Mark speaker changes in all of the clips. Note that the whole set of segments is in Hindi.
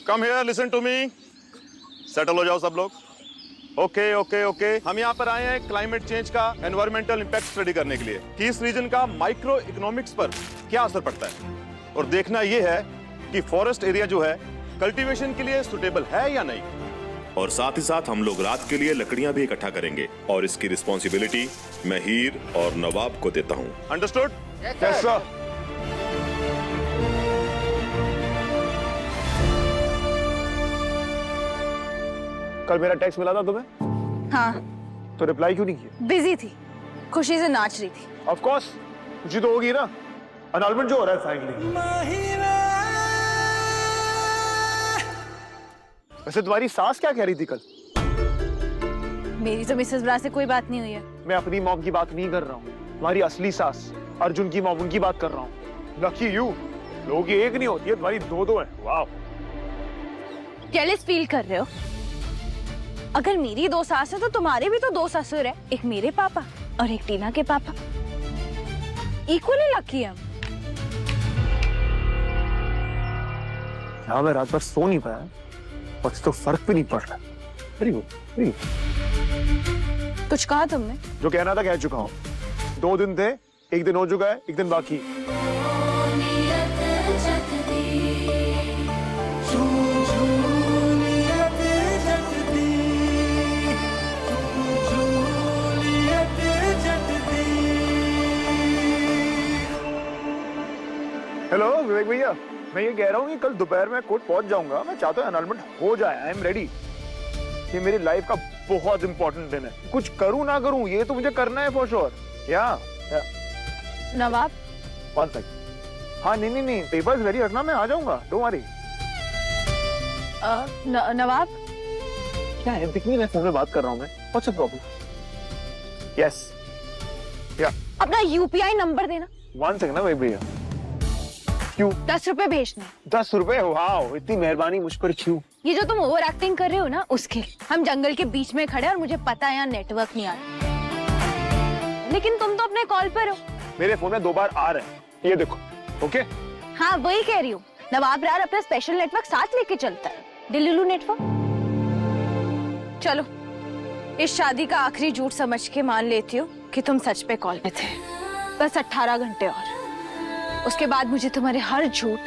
Speaker 1: Come here, listen to me. Settle हो जाओ सब लोग। ओके ओके ओके, हम यहाँ पर आए हैं क्लाइमेट चेंज का एनवायरमेंटल इंपैक्ट स्टडी करने के लिए कि इस रीजन का माइक्रो इकोनॉमिक्स पर क्या असर पड़ता है, और देखना यह है कि फॉरेस्ट एरिया जो है कल्टीवेशन के लिए सुटेबल है या नहीं।
Speaker 2: और साथ ही साथ हम लोग रात के लिए लकड़ियां भी इकट्ठा करेंगे, और इसकी रिस्पॉन्सिबिलिटी मैं हीर और नवाब को देता हूँ।
Speaker 1: अंडरस्टूड?
Speaker 3: Yes sir. कल मेरा टेक्स्ट मिला था तुम्हें?
Speaker 4: हाँ,
Speaker 3: तो रिप्लाई क्यों नहीं किया?
Speaker 4: बिजी थी, खुशी से नाच रही थी।
Speaker 3: ऑफ कोर्स, खुशी तो होगी ना, अनाउंसमेंट जो हो रहा है फाइनली। वैसे तुम्हारी सास क्या कह रही थी कल?
Speaker 4: मेरी तो मिसेस ब्रा से कोई बात नहीं हुई है।
Speaker 3: मैं अपनी मॉम की बात नहीं कर रहा हूँ, तुम्हारी असली सास अर्जुन की मॉम, उनकी बात कर रहा हूँ। लकी यू, लोगों की एक नहीं होती है, तुम्हारी दो दो है। वाह,
Speaker 4: जेलस फील कर रहे हो? अगर मेरी दो सास है तो तुम्हारे भी तो दो ससुर है, एक मेरे पापा और एक टीना के पापा। इक्वली लकी है।
Speaker 3: हाँ, मैं रात भर सो नहीं पाया, बस तो फर्क भी नहीं पड़ रहा। Very good, very good.
Speaker 4: कुछ कहा तुमने?
Speaker 3: जो कहना था कह चुका हूँ। 2 दिन थे, 1 दिन हो चुका है, 1 दिन बाकी। हेलो विवेक भैया, मैं ये कह रहा हूँ कि कल दोपहर में कोर्ट पहुंच जाऊंगा। मैं चाहता हूँ अनाउंसमेंट हो जाए। I am ready. ये मेरी लाइफ का बहुत इंपॉर्टेंट दिन है। कुछ करूँ ना करूँ, ये तो मुझे करना है फॉर श्योर। या
Speaker 4: नवाब,
Speaker 3: 1 सेकंड। हाँ, नहीं, पेपर्स रेडी रखना, मैं आ जाऊंगा, डोंट वरी।
Speaker 4: नवाब,
Speaker 3: क्या है, दिख नहीं रहा फोन में बात कर रहा हूँ मैं। What's the problem? यस, या
Speaker 4: अपना यूपीआई नंबर देना।
Speaker 3: 1 सेकंड ना भाई भैया। क्यों?
Speaker 4: 10 रुपए भेजना।
Speaker 3: 10 रुपए? वाह, इतनी मेहरबानी मुझ पर क्यों?
Speaker 4: ये जो तुम ओवर एक्टिंग कर रहे हो ना, उसके हम जंगल के बीच में खड़े और मुझे पता है यहाँ नेटवर्क नहीं आ रहा, लेकिन तुम तो अपने कॉल पर हो।
Speaker 3: मेरे फोन में 2 बार आ रहे हैं, ये देखो। ओके,
Speaker 4: हाँ, वही कह रही हूँ। नवाब रार अपना स्पेशल नेटवर्क साथ लेके चलता है, डिल्लू नेटवर्क। चलो, इस शादी का आखिरी झूठ समझ के मान लेती हूँ कि तुम सच पे कॉल पे थे। बस 18 घंटे और, उसके बाद मुझे तुम्हारे हर झूठ,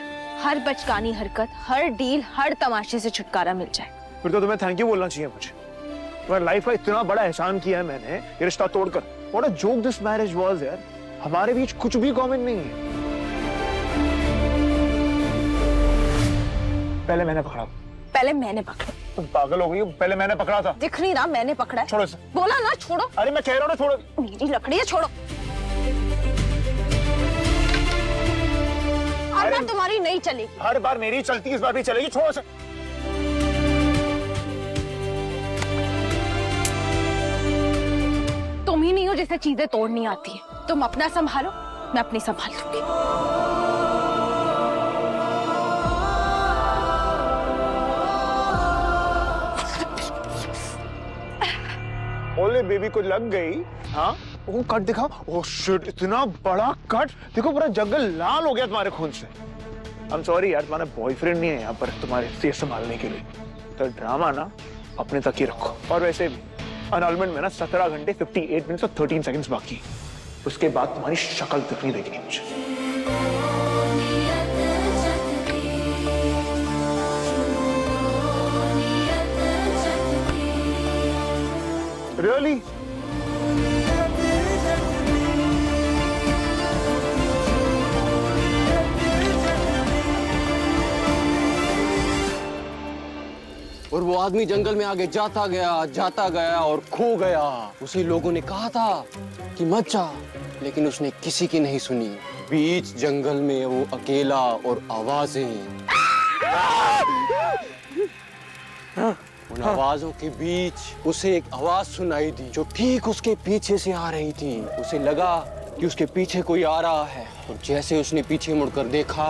Speaker 4: हर बचकानी हरकत, हर डील, हर तमाशे से छुटकारा मिल जाए।
Speaker 3: फिर तो तुम्हें थैंक यू बोलना चाहिए मुझे। तुम्हारी लाइफ का इतना बड़ा एहसान किया है मैंने, ये रिश्ता तोड़कर। What a joke this marriage was यार। हमारे बीच कुछ भी कॉमन नहीं है। पहले मैंने पकड़ा।
Speaker 4: पहले मैंने पकड़ा।
Speaker 3: तुम पागल हो गई हो? पहले मैंने पकड़ा था।
Speaker 4: दिख नहीं रहा? मैंने पकड़ा है।
Speaker 3: छोड़ो इसे।
Speaker 4: बोला ना छोड़ो।
Speaker 3: अरे मैं कह रहा हूँ ना, छोड़ो।
Speaker 4: मेरी लकड़ी है, छोड़ो। हर बार तुम्हारी नहीं चलेगी।
Speaker 3: हर बार मेरी चलती, इस बार भी चलेगी। छोड़ो इसे।
Speaker 4: तुम ही नहीं हो जिसे चीजें तोड़नी आती है। तुम अपना संभालो, मैं अपनी संभाल लूंगी।
Speaker 3: ओले बेबी को लग गई। हाँ, वो कट दिखाओ। ओह शिट, इतना बड़ा कट। देखो पूरा जंगल लाल हो गया तुम्हारे खून से। आई एम सॉरी यार, तुम्हारा बॉयफ्रेंड नहीं है यहाँ पर तुम्हारे फेस संभालने के लिए। तो ड्रामा ना अपने तक ही रखो। और वैसे भी अनाउंसमेंट में ना 17 घंटे 58 मिनट्स और 13 सेकंड्स बाकी। उसके बाद तुम्हारी शक्ल तक नहीं देखनी मुझे। रियली?
Speaker 5: और वो आदमी जंगल में आगे जाता गया और खो गया। उसे लोगों ने कहा था कि मत जा, लेकिन उसने किसी की नहीं सुनी। बीच जंगल में वो अकेला और आवाजें, उन आवाजों के बीच उसे एक आवाज सुनाई दी जो ठीक उसके पीछे से आ रही थी। उसे लगा कि उसके पीछे कोई आ रहा है, और जैसे उसने पीछे मुड़कर देखा,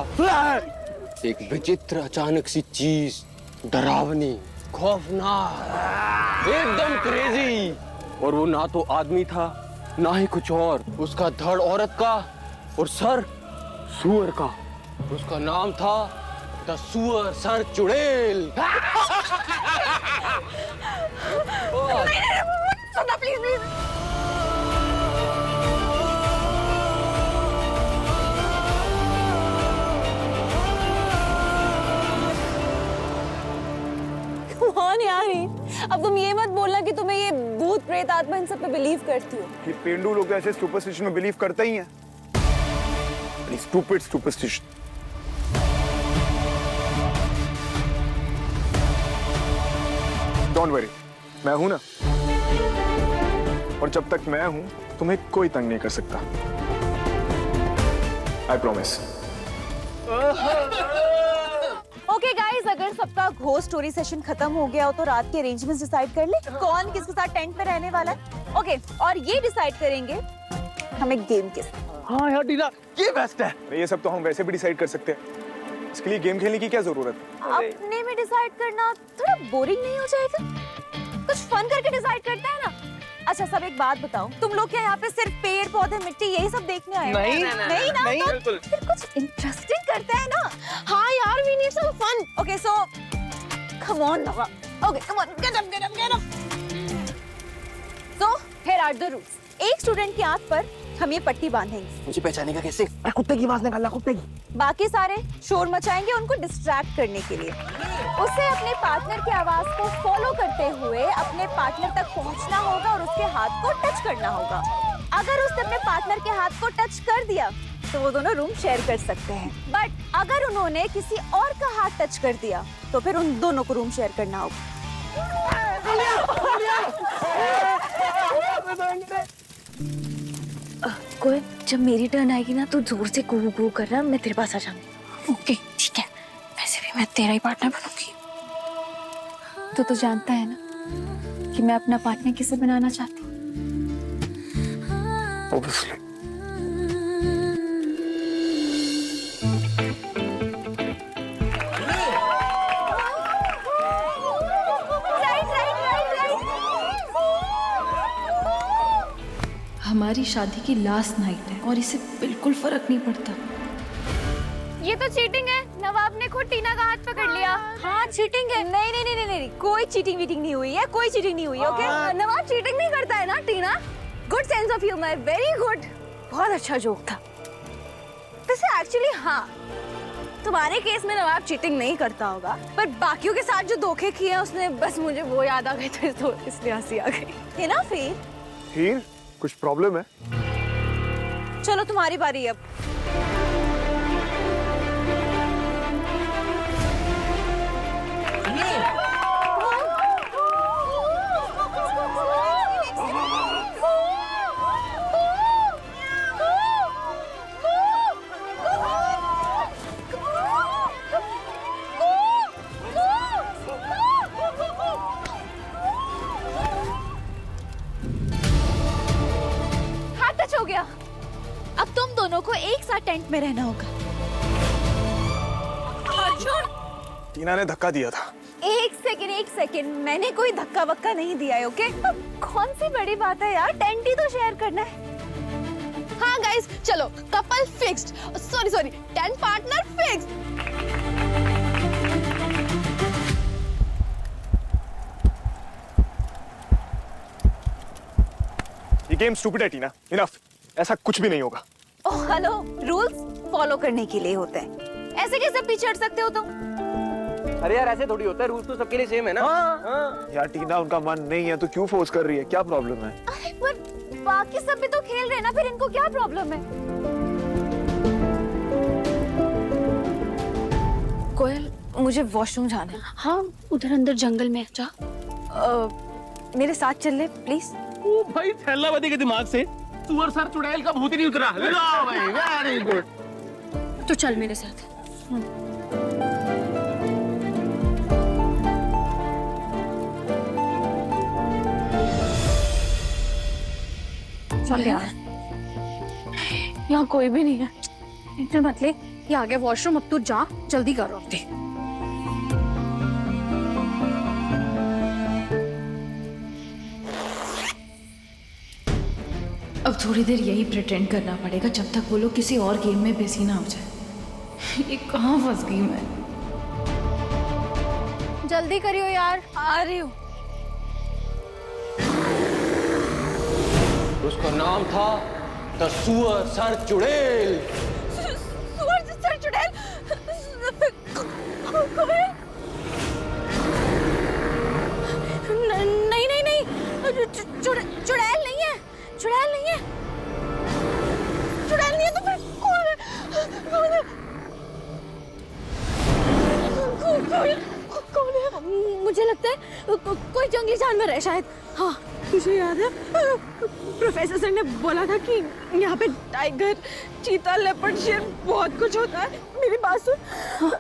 Speaker 5: एक विचित्र अचानक सी चीज, डरावनी, खौफनाक, एकदम क्रेजी। और वो ना तो आदमी था, ना ही कुछ और। उसका धड़ औरत का और सर सूअर का। उसका नाम था द सुअर सर चुड़ैल।
Speaker 4: सुनना प्लीज प्लीज। कौन यार ये? अब तुम ये मत बोलना कि तुम्हें ये भूत प्रेत आत्मा इन सब पे बिलीव करती हो।
Speaker 3: ये पेंडू लोग तो ऐसे सुपरस्टिशन में बिलीव करते ही हैं। Stupid superstition. डोंट वरी, मैं हूं ना, और जब तक मैं हूं तुम्हें कोई तंग नहीं कर सकता। I promise.
Speaker 4: ओके गाइस, अगर सबका घोस्ट स्टोरी सेशन खत्म हो गया हो तो रात के अरेंजमेंट्स डिसाइड कर ले, कौन किसके साथ टेंट में रहने वाला है। ओके, और ये डिसाइड करेंगे हम एक गेम के साथ।
Speaker 3: हाँ यार टीना, ये बेस्ट है। ये सब तो हम वैसे भी डिसाइड कर सकते हैं, इसके लिए गेम खेलने की क्या जरूरत है?
Speaker 4: अपने में डिसाइड करना थोड़ा बोरिंग नहीं हो जाएगा? कुछ फन करके डिसाइड करते हैं ना। अच्छा सब एक बात बताओ, तुम लोग क्या यहाँ पे सिर्फ पेड़ पौधे मिट्टी यही सब देखने आए हो? नहीं ना,
Speaker 3: नहीं,
Speaker 4: तो फिर कुछ इंटरेस्टिंग करते हैं ना। हाँ यार, we need some fun. Okay so come on Nava. Okay come on, get up. So here are the rules. एक स्टूडेंट की आंख पर हम ये पट्टी बांधेंगे।
Speaker 5: मुझे पहचानेगा कैसे?
Speaker 3: कुत्ते की आवाज निकालना, कुत्ते की।
Speaker 4: बाकी सारे शोर मचाएंगे उनको डिस्ट्रैक्ट करने के लिए। उसे अपने पार्टनर की आवाज को फॉलो करते हुए अपने पार्टनर तक पहुंचना होगा और उसके हाथ को टच करना होगा। अगर उसने अपने पार्टनर के हाथ को टच कर दिया तो वो दोनों रूम शेयर कर सकते हैं, बट अगर उन्होंने किसी और का हाथ टच कर दिया तो फिर उन दोनों को रूम शेयर करना होगा। कोई जब मेरी टर्न आएगी ना तो जोर से कू कू करना, मैं तेरे पास आ जाऊंगी। ओके ठीक है, वैसे भी मैं तेरा ही पार्टनर बनूंगी। तो जानता है ना कि मैं अपना पार्टनर किसे बनाना चाहती हूँ।
Speaker 3: Obviously.
Speaker 6: हमारी शादी की लास्ट नाइट है और इसे बिल्कुल फर्क नहीं पड़ता।
Speaker 4: ये तो चीटिंग है। नवाब ने खुद टीना का हाथ पकड़ लिया। हाँ चीटिंग है। नहीं नहीं नहीं नहीं, कोई चीटिंग वीटिंग नहीं हुई है, कोई चीटिंग नहीं हुई। ओके नवाब चीटिंग नहीं करता है ना Tina. Good sense of humour, very good. बहुत अच्छा जोक था वैसे। एक्चुअली हाँ, तुम्हारे केस में नवाब चीटिंग नहीं करता होगा, पर बाकियों के साथ जो धोखे किए हैं उसने, बस मुझे वो याद आ गए तो इसलिए हंसी आ गई है ना। फिर
Speaker 3: कुछ प्रॉब्लम है?
Speaker 4: चलो तुम्हारी बारी अब। हो गया। अब तुम दोनों को एक साथ टेंट में रहना होगा।
Speaker 3: टीना ने धक्का दिया था।
Speaker 4: एक सेकंड, मैंने कोई धक्का वक्का नहीं दिया है। ओके कौन सी बड़ी बात है यार, टेंट ही तो शेयर करना है। हाँ गाइस चलो, couple fixed, sorry tent partner fixed.
Speaker 3: ये गेम स्टूपिड है टीना, इनफ। ऐसा कुछ भी नहीं होगा।
Speaker 4: ओह हेलो, रूल्स फॉलो करने के लिए होते हैं, ऐसे कैसे पीछे हट सकते हो तुम?
Speaker 5: अरे यार ऐसे थोड़ी होता है, रूल्स तो सबके लिए सेम है ना।
Speaker 3: हाँ। यार टीना उनका मन नहीं है तो क्यों फोर्स कर रही है, क्या प्रॉब्लम है?
Speaker 4: अरे पर बाकी सब भी तो खेल रहे हैं ना, फिर इनको क्या प्रॉब्लम है? कोयल मुझे वॉशरूम जाना है।
Speaker 7: हाँ उधर अंदर जंगल में जा।
Speaker 4: मेरे साथ चल ले प्लीज।
Speaker 8: ओ भाई थैलावती के दिमाग से सुअर सर चुड़ैल का भूत ही नहीं उतरा। लो भाई, वेरी गुड।
Speaker 7: तो चल मेरे साथ।
Speaker 4: चल यार,
Speaker 7: यहाँ कोई भी नहीं है। टेंशन मत ले, ये आ गया वॉशरूम। अब तू जा, जल्दी करो अपने।
Speaker 6: अब थोड़ी देर यही प्रिटेंड करना पड़ेगा जब तक वो लोग किसी और गेम में बिजी ना हो जाए। ये कहाँ फंस गई मैं?
Speaker 4: जल्दी करियो यार, आ रही हूँ।
Speaker 5: उसका नाम था द सुअर सर चुड़ैल।
Speaker 4: सुअर सर चुड़ैल? नहीं नहीं नहीं, चुड़ैल नहीं है, चुड़ैल नहीं है, चुड़ैल नहीं है तो फिर कौन है? कौन है? कौन है? मुझे लगता है कोई जंगली जानवर है शायद। हाँ मुझे याद है, प्रोफेसर सर ने बोला था कि यहाँ पे टाइगर, चीता, लेपर्ड, शेर बहुत कुछ होता है। मेरी बात सुन, हाँ,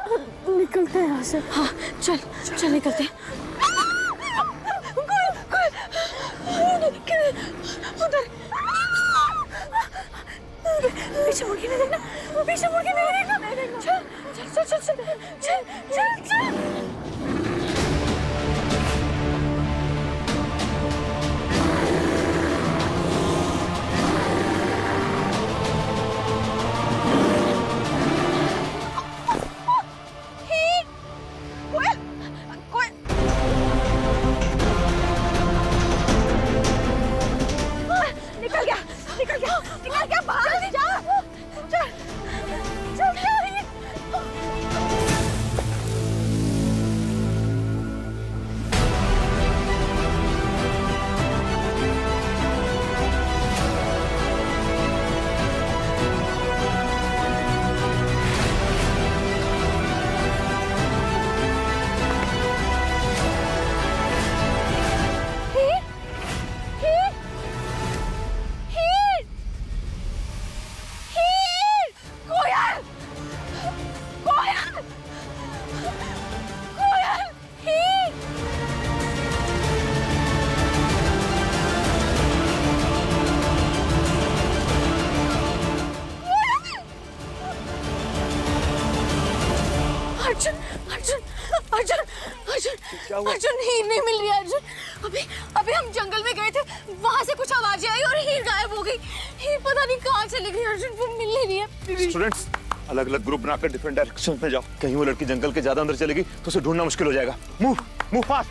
Speaker 4: निकलते हैं यहाँ से। हाँ चल चल निकलते हैं। उधर पीछे मुड़ के नहीं देखना, पीछे मुड़ के नहीं देखना। चल चल चल चल चल चल चल। अर्जुन हीर नहीं मिल रही है। अर्जुन अभी हम जंगल में गए थे, वहां से कुछ आवाजें आई और हीर गायब हो गई। हीर पता नहीं कहाँ चली गई। अर्जुन वो मिल नहीं रही है।
Speaker 1: स्टूडेंट्स अलग अलग ग्रुप बनाकर डिफरेंट डायरेक्शन में जाओ। कहीं वो लड़की जंगल के ज्यादा अंदर चलेगी तो उसे ढूंढना मुश्किल हो जाएगा। Move move fast.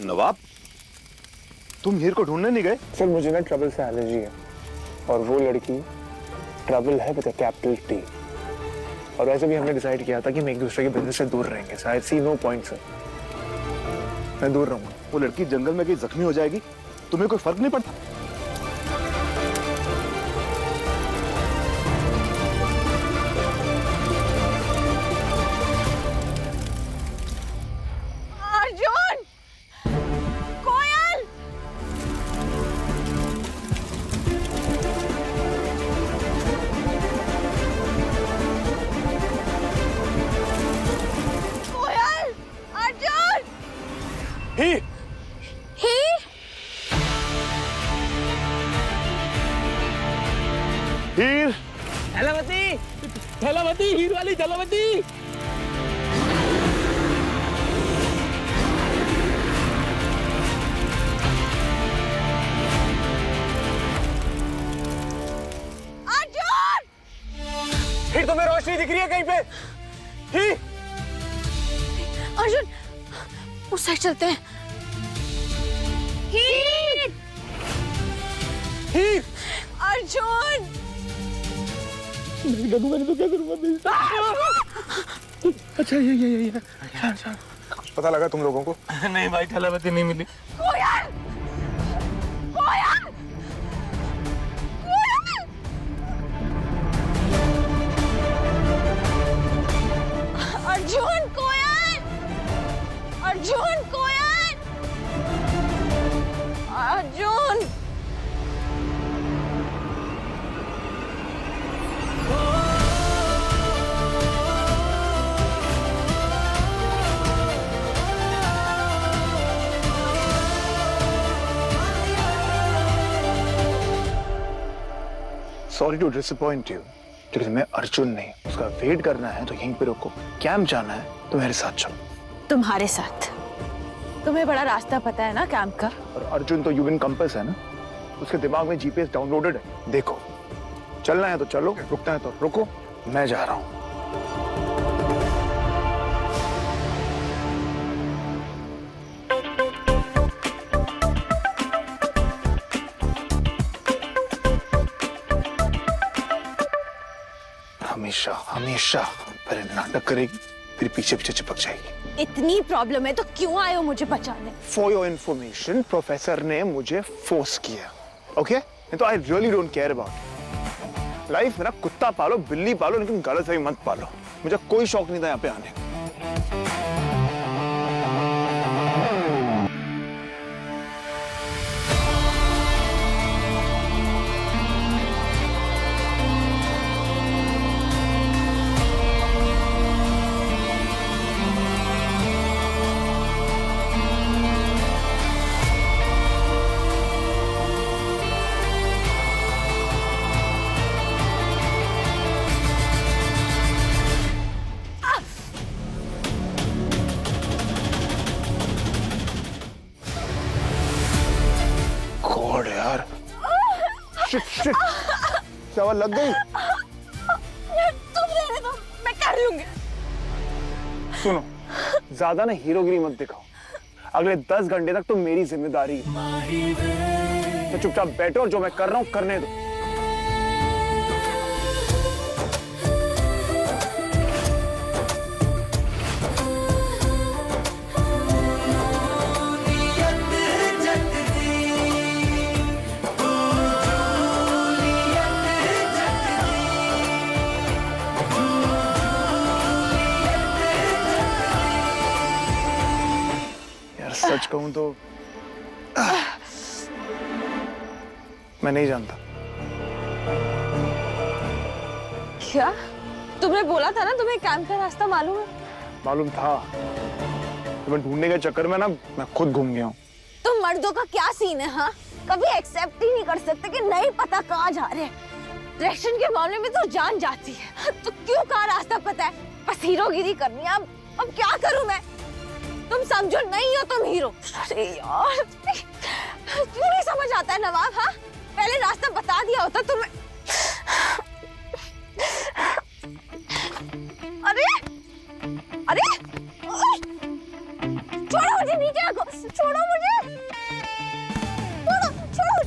Speaker 1: नवाब तुम हीर को ढूंढने नहीं गए?
Speaker 3: सर मुझे ना ट्रबल से एलर्जी है और वो लड़की ट्रबल है विद अ कैपिटल टी। और वैसे भी हमने डिसाइड किया था कि हम एक दूसरे के बिजनेस से दूर रहेंगे। शायद सी नो पॉइंट सर, मैं दूर रहूंगा।
Speaker 1: वो लड़की जंगल में कहीं जख्मी हो जाएगी, तुम्हें कोई फर्क नहीं पड़ता?
Speaker 4: अर्जुन, कोयल, कोयल, अर्जुन,
Speaker 1: हीर
Speaker 4: हीर,
Speaker 1: हीर
Speaker 8: थैलावती, थैलावती, हीर वाली थैलावती।
Speaker 4: अर्जुन,
Speaker 3: फिर तुम्हें रोशनी दिख रही है कहीं पे? ही
Speaker 4: अर्जुन उस साइड चलते हैं। हीर,
Speaker 3: हीर
Speaker 4: अर्जुन,
Speaker 8: नहीं करूँ मैंने तो क्या करूँगा? अच्छा ये
Speaker 3: पता लगा तुम लोगों को?
Speaker 8: नहीं भाई, थैलावती नहीं मिली।
Speaker 4: Koyal, Koyal, Koyal, Arjun, Koyal, Arjun, Koyal, Arjun.
Speaker 3: Sorry to disappoint you, लेकिन मैं अर्जुन नहीं। उसका वेट करना है तो यहीं पे रुको। कैंप जाना है तो मेरे साथ चलो।
Speaker 4: तुम्हारे साथ? तुम्हें बड़ा रास्ता पता है ना कैंप का?
Speaker 3: और अर्जुन तो यूविन कंपास है ना, उसके दिमाग में जीपीएस डाउनलोडेड है। देखो, चलना है तो चलो, रुकना है तो रुको। मैं जा रहा हूं। हमेशा हमेशा पहले नाटक करेगी, फिर पीछे पीछे चिपक जाएगी।
Speaker 4: इतनी प्रॉब्लम है तो क्यों आए हो मुझे बचाने?
Speaker 3: फॉर योर इंफॉर्मेशन, प्रोफेसर ने मुझे फोर्स किया। ओके? तो I really don't care about life में ना, कुत्ता पालो बिल्ली पालो, लेकिन गलत फहमी मत पालो। मुझे कोई शौक नहीं था यहाँ पे आने का। गॉड यार, शिट शिट, क्या लग गई?
Speaker 4: तुम रहने दो, मैं कर लूंगी।
Speaker 3: सुनो, ज्यादा ना हीरोगिरी मत दिखाओ। अगले 10 घंटे तक तो मेरी जिम्मेदारी है। तो चुपचाप बैठो और जो मैं कर रहा हूं करने दो। सच कहूं तो मैं नहीं जानता।
Speaker 4: क्या? तुमने बोला था ना तुम्हें कैंप का रास्ता मालूम है?
Speaker 3: मालूम था, तुम्हें ढूंढने के चक्कर में ना मैं खुद घूम गया हूँ।
Speaker 4: तुम मर्दों का क्या सीन है? हाँ, कभी एक्सेप्ट ही नहीं कर सकते कि नहीं पता कहाँ जा रहे हैं। डायरेक्शन के मामले में तो जान जाती है, तो क्यों कहाँ रास्ता पता है? बस हीरोगिरी करनी है। अब क्या करूं मैं? तुम समझो नहीं हो तुम हीरो। अरे यार, क्यों नहीं समझ आता है नवाब? हाँ, पहले रास्ता बता दिया होता तुम्हें। अरे अरे, छोड़ो मुझे, नीचे रखो, छोड़ो मुझे, छोड़ो छोड़ो।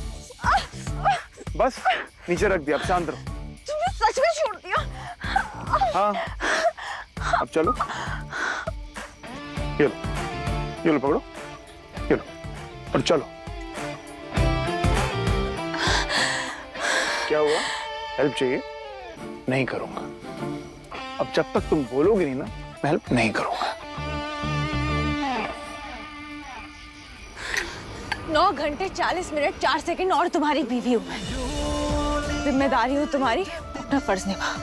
Speaker 3: बस नीचे रख दिया, अब शांत रहो।
Speaker 4: तुमने सच में छोड़ दिया?
Speaker 3: हाँ, अब चलो। ये लो पकड़ो, ये लो और चलो। क्या हुआ? हेल्प चाहिए? नहीं करूंगा। अब जब तक तुम बोलोगे नहीं ना, मैं हेल्प नहीं करूंगा।
Speaker 4: 9 घंटे 40 मिनट 4 सेकंड और तुम्हारी बीवी हूं मैं। जिम्मेदारी हो तुम्हारी, अपना फर्ज निभा।